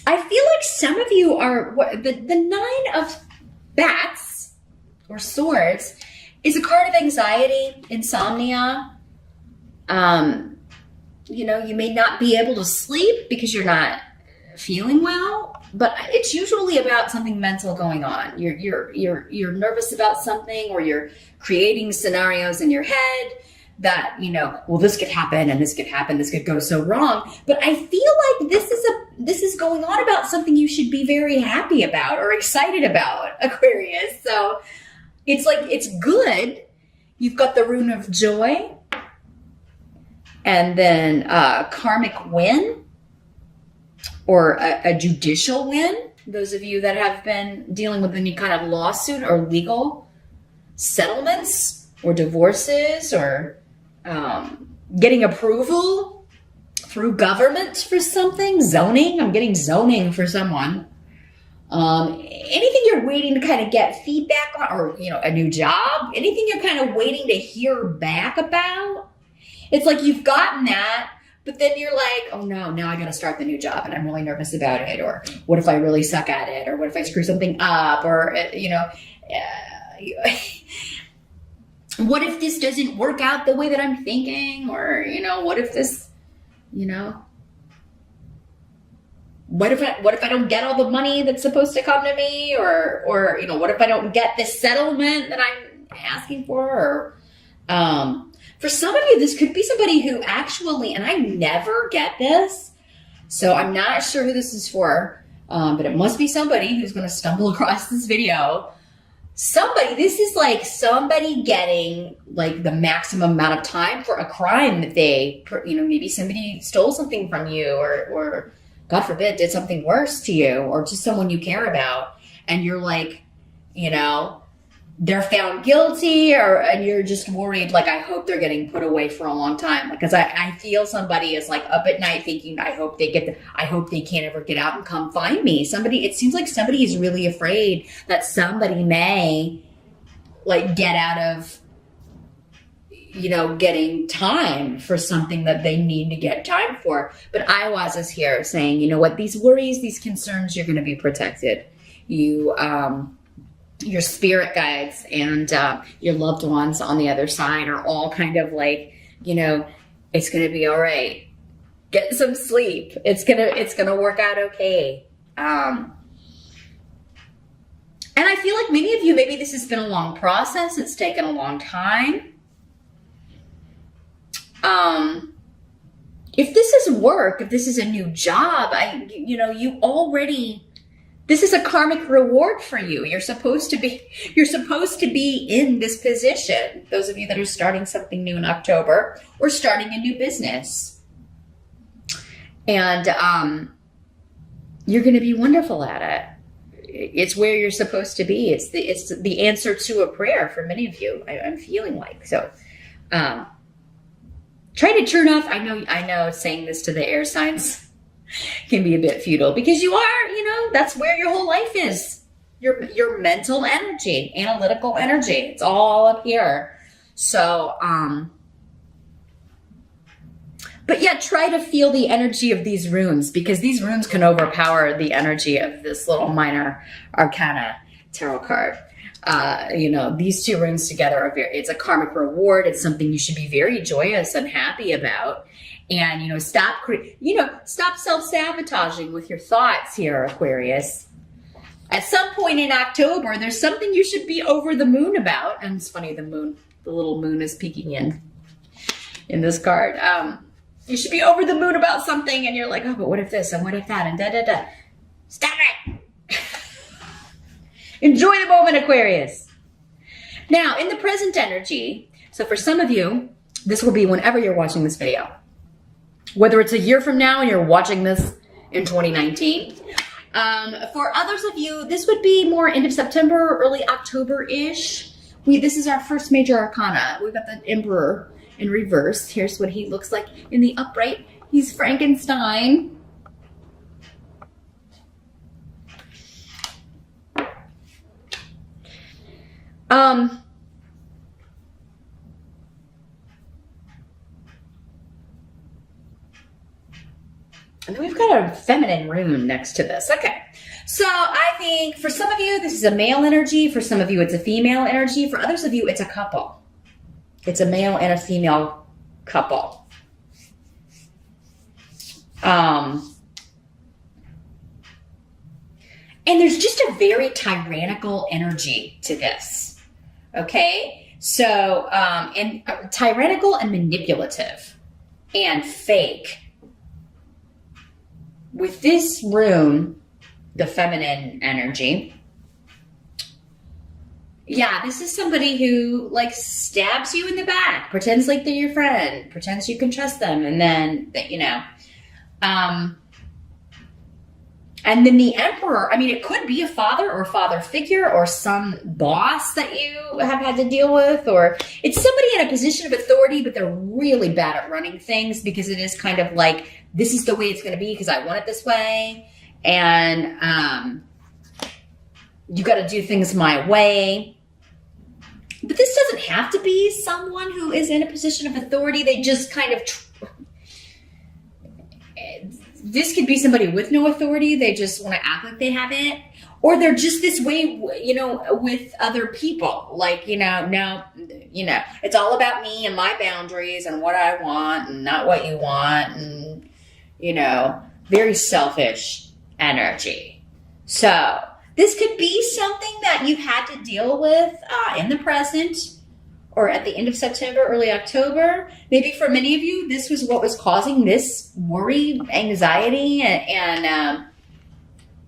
I feel like some of you are, the Nine of Bats or Swords is a card of anxiety, insomnia. You may not be able to sleep because you're not feeling well, but it's usually about something mental going on. You're nervous about something, or you're creating scenarios in your head that, well, this could happen and this could happen, this could go so wrong. But I feel like this is going on about something you should be very happy about or excited about, Aquarius. So it's like, it's good. You've got the rune of joy, and then karmic win, or a judicial win. Those of you that have been dealing with any kind of lawsuit or legal settlements or divorces, or getting approval through government for something, zoning. I'm getting zoning for someone. Anything you're waiting to kind of get feedback on, or, a new job, anything you're kind of waiting to hear back about. It's like you've gotten that, but then you're like, oh no, now I got to start the new job and I'm really nervous about it. Or what if I really suck at it? Or what if I screw something up? Or, what if this doesn't work out the way that I'm thinking? Or, what if this, what if I don't get all the money that's supposed to come to me? Or, what if I don't get this settlement that I'm asking for? Or, for some of you, this could be somebody who actually, and I never get this, so I'm not sure who this is for, but it must be somebody who's going to stumble across this video. This is like somebody getting like the maximum amount of time for a crime that maybe somebody stole something from you, or God forbid, did something worse to you, or just someone you care about, and you're like, they're found guilty, and you're just worried, like, I hope they're getting put away for a long time. Because I feel somebody is like up at night thinking, I hope they can't ever get out and come find me. It seems like somebody is really afraid that somebody may like get out of, getting time for something that they need to get time for. But Iwas is here saying, these worries, these concerns, you're going to be protected. Your spirit guides and your loved ones on the other side are all kind of like, it's going to be all right. Get some sleep. It's going to work out okay. And I feel like many of you, maybe this has been a long process. It's taken a long time. If this is work, if this is a new job, this is a karmic reward for you. You're supposed to be in this position. Those of you that are starting something new in October, or starting a new business. And you're going to be wonderful at it. It's where you're supposed to be. It's the answer to a prayer for many of you. I'm feeling like. So try to turn off. I know saying this to the air signs can be a bit futile, because you are, that's where your whole life is. Your mental energy, analytical energy. It's all up here. So, but yeah, try to feel the energy of these runes, because these runes can overpower the energy of this little minor arcana tarot card. These two runes together it's a karmic reward. It's something you should be very joyous and happy about. And, stop self-sabotaging with your thoughts here, Aquarius. At some point in October, there's something you should be over the moon about. And it's funny, the little moon is peeking in this card. You should be over the moon about something, and you're like, oh, but what if this, and what if that, and da-da-da. Stop it! Enjoy the moment, Aquarius. Now, in the present energy, so for some of you, this will be whenever you're watching this video. Whether it's a year from now and you're watching this in 2019. For others of you, this would be more end of September, early October-ish. This is our first major arcana. We've got the Emperor in reverse. Here's what he looks like in the upright. He's Frankenstein. And then we've got a feminine rune next to this. Okay. So I think for some of you, this is a male energy. For some of you, it's a female energy. For others of you, it's a couple. It's a male and a female couple. And there's just a very tyrannical energy to this. Okay? So, and tyrannical and manipulative and fake. With this rune, the feminine energy, yeah, this is somebody who like stabs you in the back, pretends like they're your friend, pretends you can trust them, and then, you know, and then the Emperor, I mean, it could be a father or father figure or some boss that you have had to deal with, or it's somebody in a position of authority, but they're really bad at running things because it is kind of like, this is the way it's going to be because I want it this way. And you got to do things my way. But this doesn't have to be someone who is in a position of authority. They just kind of... This could be somebody with no authority. They just want to act like they have it. Or they're just this way, you know, with other people. Like, you know, no, you know, it's all about me and my boundaries and what I want and not what you want. And, you know, very selfish energy. So this could be something that you've had to deal with in the present or at the end of September, early October. Maybe for many of you, this was what was causing this worry, anxiety, and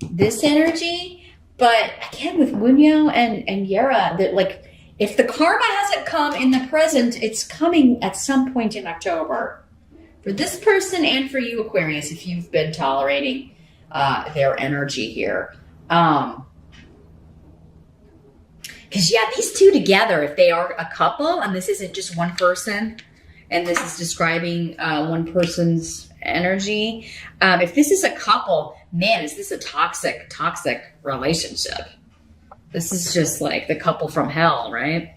this energy. But again, with Wunyo and Yara, that like if the karma hasn't come in the present, it's coming at some point in October. For this person and for you, Aquarius, if you've been tolerating their energy here. Because, yeah, these two together, if they are a couple, and this isn't just one person, and this is describing one person's energy. If this is a couple, man, is this a toxic relationship? This is just like the couple from hell, right?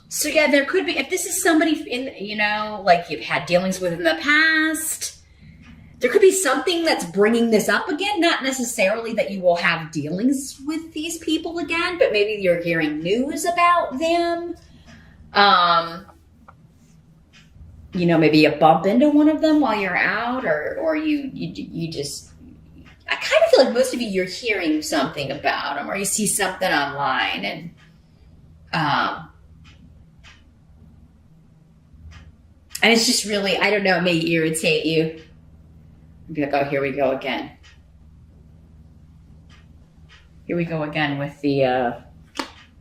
So yeah, there could be, if this is somebody in, you know, like you've had dealings with in the past, there could be something that's bringing this up again. Not necessarily that you will have dealings with these people again, but maybe you're hearing news about them. You know, maybe you bump into one of them while you're out, or you just, I kind of feel like most of you, you're hearing something about them, or you see something online, and it's just really, I don't know, it may irritate you. Be like, oh, here we go again. Here we go again with the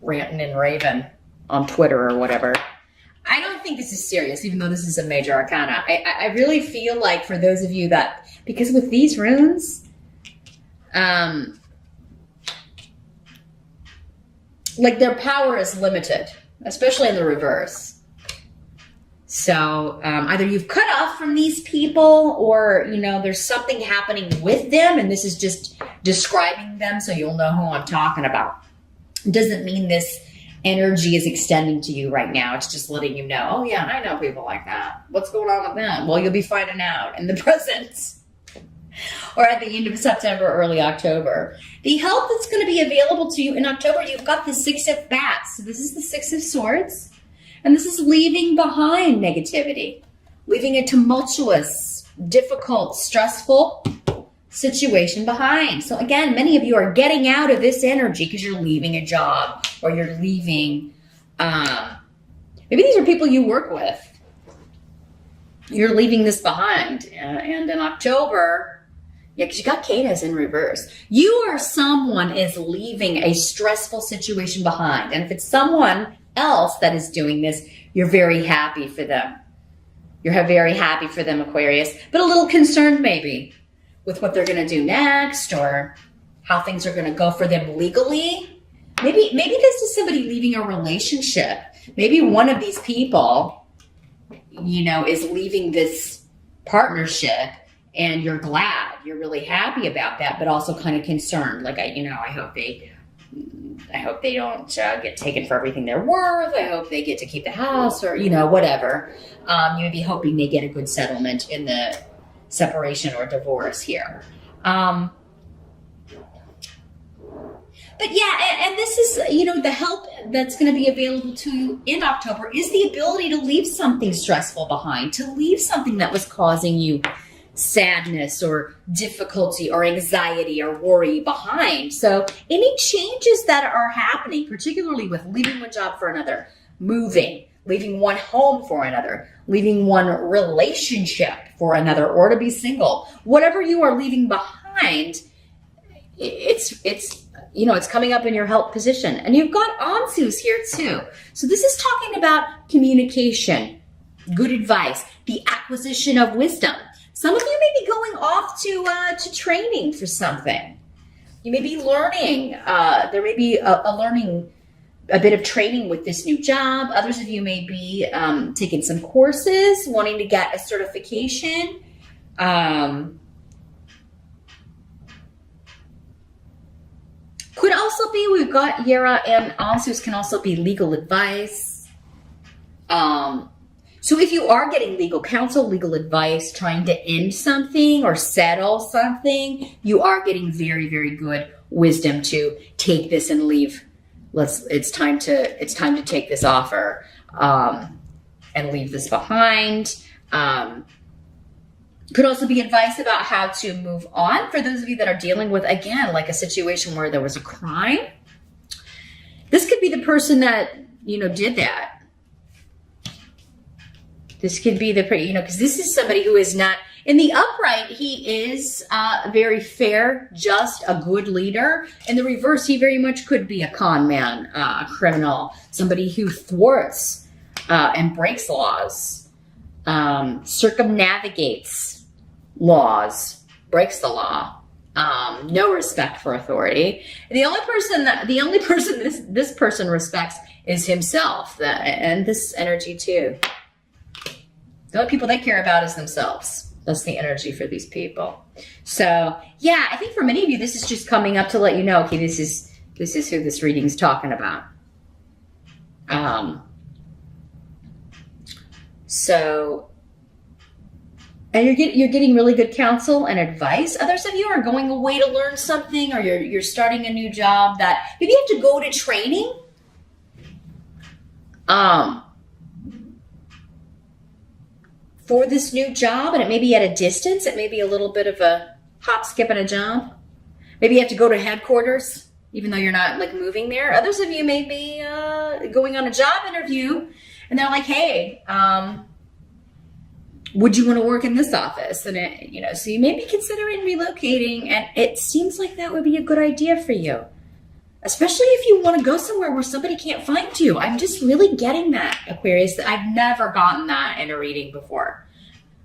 ranting and raving on Twitter or whatever. I don't think this is serious, even though this is a major arcana. I really feel like for those of you that, because with these runes, like their power is limited, especially in the reverse. So either you've cut off from these people, or, you know, there's something happening with them, and this is just describing them so you'll know who I'm talking about. It doesn't mean this energy is extending to you right now. It's just letting you know, oh yeah, I know people like that. What's going on with them? Well, you'll be finding out in the present or at the end of September, early October. The help that's going to be available to you in October, you've got the Six of Bats. So this is the Six of Swords. And this is leaving behind negativity, leaving a tumultuous, difficult, stressful situation behind. So again, many of you are getting out of this energy because you're leaving a job, or you're leaving, maybe these are people you work with. You're leaving this behind. And in October, yeah, because you got Canis in reverse. You or someone is leaving a stressful situation behind. And if it's someone else that is doing this, you're very happy for them. You're very happy for them, Aquarius, but a little concerned maybe with what they're going to do next, or how things are going to go for them legally. Maybe this is somebody leaving a relationship. Maybe one of these people, you know, is leaving this partnership, and you're glad. You're really happy about that, but also kind of concerned. Like, I hope they I hope they don't get taken for everything they're worth. I hope they get to keep the house, or, whatever. You may be hoping they get a good settlement in the separation or divorce here. But yeah, and this is, the help that's going to be available to you in October is the ability to leave something stressful behind, to leave something that was causing you sadness or difficulty or anxiety or worry behind. So any changes that are happening, particularly with leaving one job for another, moving, leaving one home for another, leaving one relationship for another, or to be single, whatever you are leaving behind, it's coming up in your health position. And you've got Ansus here too. So this is talking about communication, good advice, the acquisition of wisdom. Some of you may be going off to training for something. You may be learning. There may be a bit of training with this new job. Others of you may be taking some courses, wanting to get a certification. Could also be, we've got Yera and Ansus, can also be legal advice. So if you are getting legal counsel, legal advice, trying to end something or settle something, you are getting very, very good wisdom to take this and leave. It's time to take this offer and leave this behind. Could also be advice about how to move on for those of you that are dealing with, again, like a situation where there was a crime. This could be the person that, did that. This could be because this is somebody who is not, in the upright, he is very fair, just a good leader. In the reverse, he very much could be a con man, a criminal, somebody who thwarts and breaks laws, circumnavigates laws, breaks the law, no respect for authority. And the only person this person respects is himself, and this energy too. The only people they care about is themselves. That's the energy for these people. So yeah, I think for many of you, this is just coming up to let you know, okay, this is who this reading's talking about. And you're getting really good counsel and advice. Others of you are going away to learn something, or you're starting a new job that maybe you have to go to training. For this new job, and it may be at a distance. It may be a little bit of a hop, skip, and a jump. Maybe you have to go to headquarters, even though you're not moving there. Others of you may be going on a job interview, and they're like, "Hey, would you want to work in this office?" And so you may be considering relocating, and it seems like that would be a good idea for you, especially if you want to go somewhere where somebody can't find you. I'm just really getting that, Aquarius. I've never gotten that in a reading before.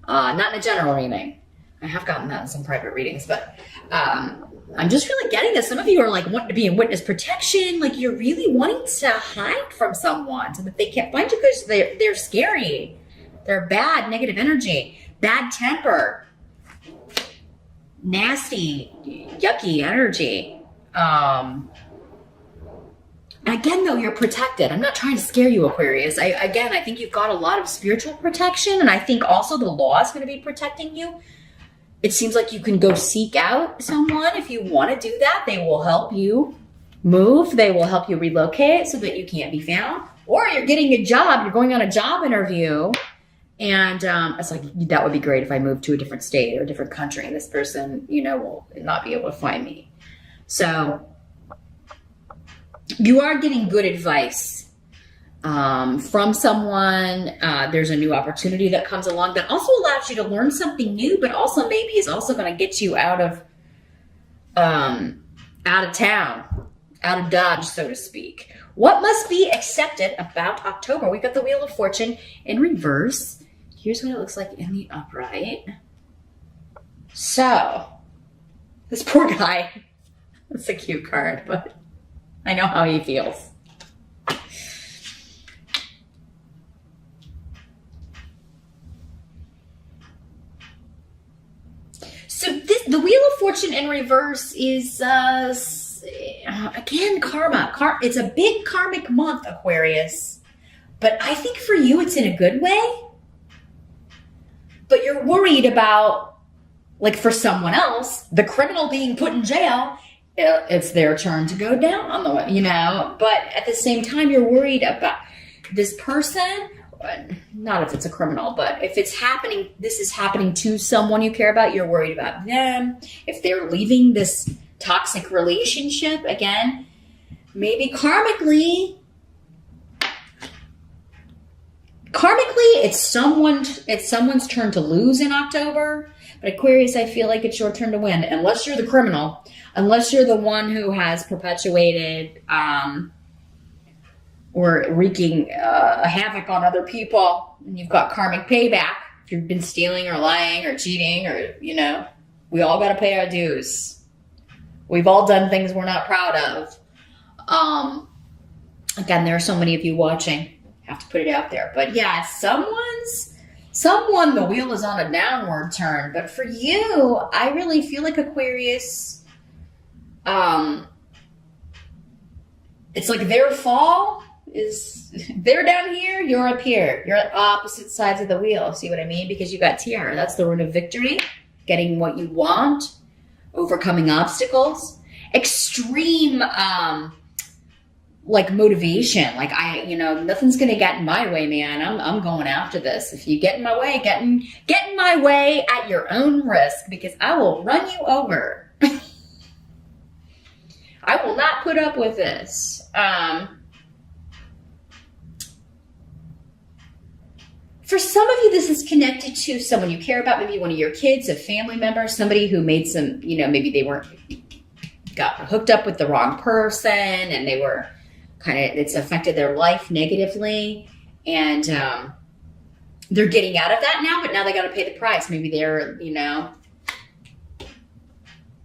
Not in a general reading. I have gotten that in some private readings, but I'm just really getting this. Some of you are wanting to be in witness protection. You're really wanting to hide from someone so that they can't find you because they're scary. They're bad, negative energy, bad temper, nasty, yucky energy. Again, though, you're protected. I'm not trying to scare you, Aquarius. I think you've got a lot of spiritual protection, and I think also the law is going to be protecting you. It seems like you can go seek out someone if you want to do that. They will help you move. They will help you relocate so that you can't be found. Or you're getting a job. You're going on a job interview, and it's like, that would be great if I moved to a different state or a different country, and this person, will not be able to find me. So you are getting good advice from someone. There's a new opportunity that comes along that also allows you to learn something new, but also maybe is also going to get you out of town, out of Dodge, so to speak. What must be accepted about October? We've got the Wheel of Fortune in reverse. Here's what it looks like in the upright. So, this poor guy, that's a cute card, but I know how he feels. So the Wheel of Fortune in reverse is again, karma. It's a big karmic month, Aquarius. But I think for you, it's in a good way. But you're worried about, like for someone else, the criminal being put in jail, it's their turn to go down on the way, you know. But at the same time, you're worried about this person, not if it's a criminal, but if it's happening, this is happening to someone you care about, you're worried about them. If they're leaving this toxic relationship, again, maybe karmically, it's someone's turn to lose in October. But Aquarius, I feel like it's your turn to win, unless you're the criminal, unless you're the one who has perpetuated or wreaking havoc on other people, and you've got karmic payback. If you've been stealing or lying or cheating, or, you know, we all got to pay our dues. We've all done things we're not proud of. Again, there are so many of you watching. Have to put it out there. But yeah, someone, the wheel is on a downward turn. But for you, I really feel like Aquarius, it's like their fall is, they're down here, you're up here. You're at opposite sides of the wheel. See what I mean? Because you got Tiara. That's the root of victory. Getting what you want. Overcoming obstacles. Extreme, like motivation. Like nothing's going to get in my way, man. I'm going after this. If you get in my way, get in my way at your own risk, because I will run you over. I will not put up with this. For some of you, this is connected to someone you care about, maybe one of your kids, a family member, somebody who made some, maybe they got hooked up with the wrong person, and they were it's affected their life negatively, and they're getting out of that now, but now they got to pay the price. Maybe they're,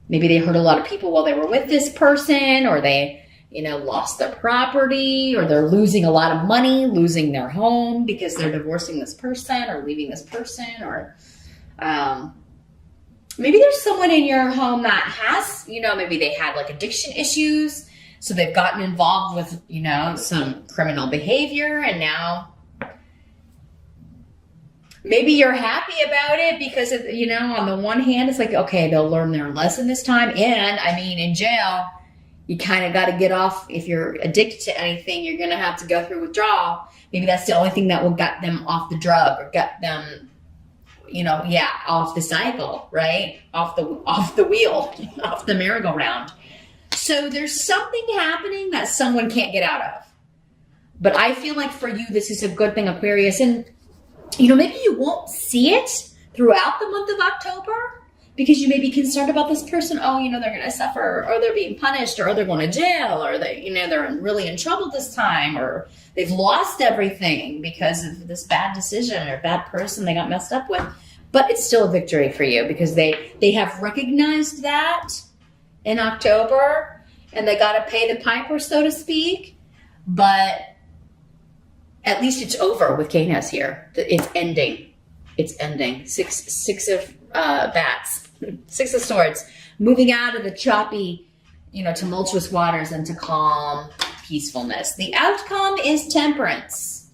maybe they hurt a lot of people while they were with this person, or they, lost their property, or they're losing a lot of money, losing their home because they're divorcing this person or leaving this person, or maybe there's someone in your home that has, maybe they had like addiction issues, so they've gotten involved with, some criminal behavior, and now maybe you're happy about it because, on the one hand, it's like, okay, they'll learn their lesson this time. And I mean, in jail, you kind of got to get off. If you're addicted to anything, you're going to have to go through withdrawal. Maybe that's the only thing that will get them off the drug, or get them, off the cycle, right? Off the wheel, off the merry-go-round. So there's something happening that someone can't get out of. But I feel like for you, this is a good thing, Aquarius. And, maybe you won't see it throughout the month of October because you may be concerned about this person. Oh, they're going to suffer, or they're being punished, or they're going to jail, or they're really in trouble this time, or they've lost everything because of this bad decision or bad person they got messed up with. But it's still a victory for you because they have recognized that in October, and they got to pay the piper, so to speak. But at least it's over with Canis here. It's ending. It's ending. Six of bats. Six of Swords. Moving out of the choppy, tumultuous waters into calm peacefulness. The outcome is Temperance.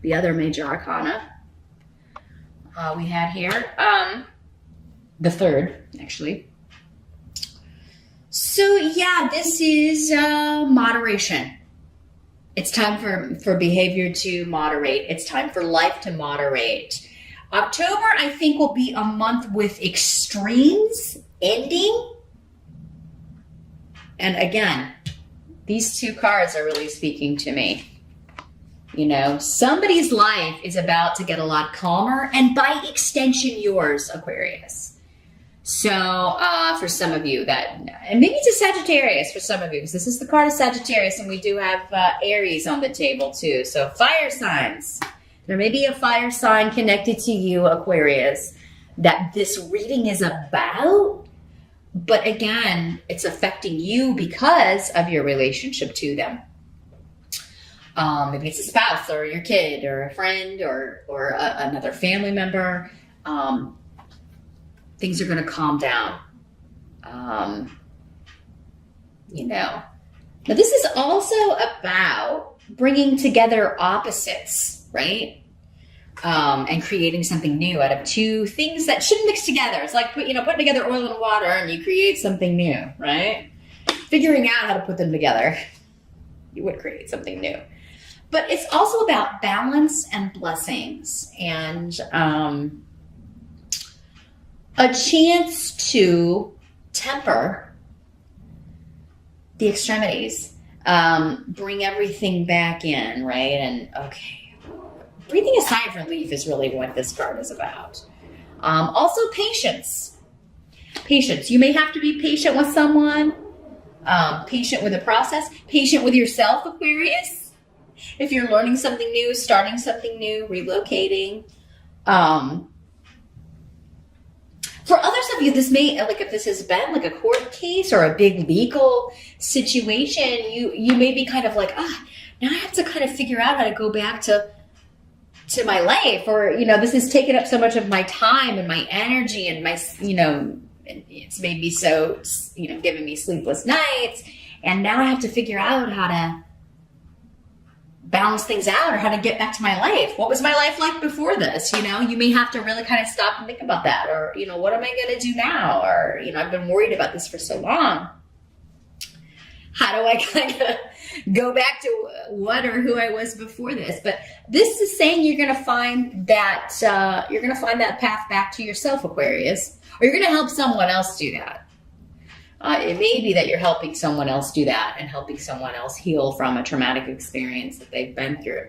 The other major arcana we had here. The third, actually. So yeah, this is moderation. It's time for behavior to moderate. It's time for life to moderate. October, I think, will be a month with extremes ending. And again, these two cards are really speaking to me. Somebody's life is about to get a lot calmer, and by extension, yours, Aquarius. So for some of you and maybe it's a Sagittarius for some of you, because this is the card of Sagittarius, and we do have Aries on the table too. So fire signs. There may be a fire sign connected to you, Aquarius, that this reading is about. But again, it's affecting you because of your relationship to them. Maybe it's a spouse, or your kid, or a friend, or another family member. Things are going to calm down. you know. Now, this is also about bringing together opposites, right? And creating something new out of two things that shouldn't mix together. It's like, putting together oil and water and you create something new, right? Figuring out how to put them together, you would create something new. But it's also about balance and blessings and a chance to temper the extremities, bring everything back in, right? And okay. Breathing a sigh of relief is really what this card is about. Also, patience. Patience. You may have to be patient with someone, patient with the process, patient with yourself, Aquarius. If you're learning something new, starting something new, relocating. For others of you, this may, like if this has been like a court case or a big legal situation, you may be kind of like, now I have to kind of figure out how to go back to my life, or, this has taken up so much of my time and my energy and my, it's made me so, giving me sleepless nights. And now I have to figure out how to balance things out or how to get back to my life. What was my life like before this? You may have to really kind of stop and think about that, or, what am I going to do now? Or, I've been worried about this for so long. How do I kind of go back to what or who I was before this? But this is saying you're going to find that path back to yourself, Aquarius, or you're going to help someone else do that. It may be that you're helping someone else do that and helping someone else heal from a traumatic experience that they've been through.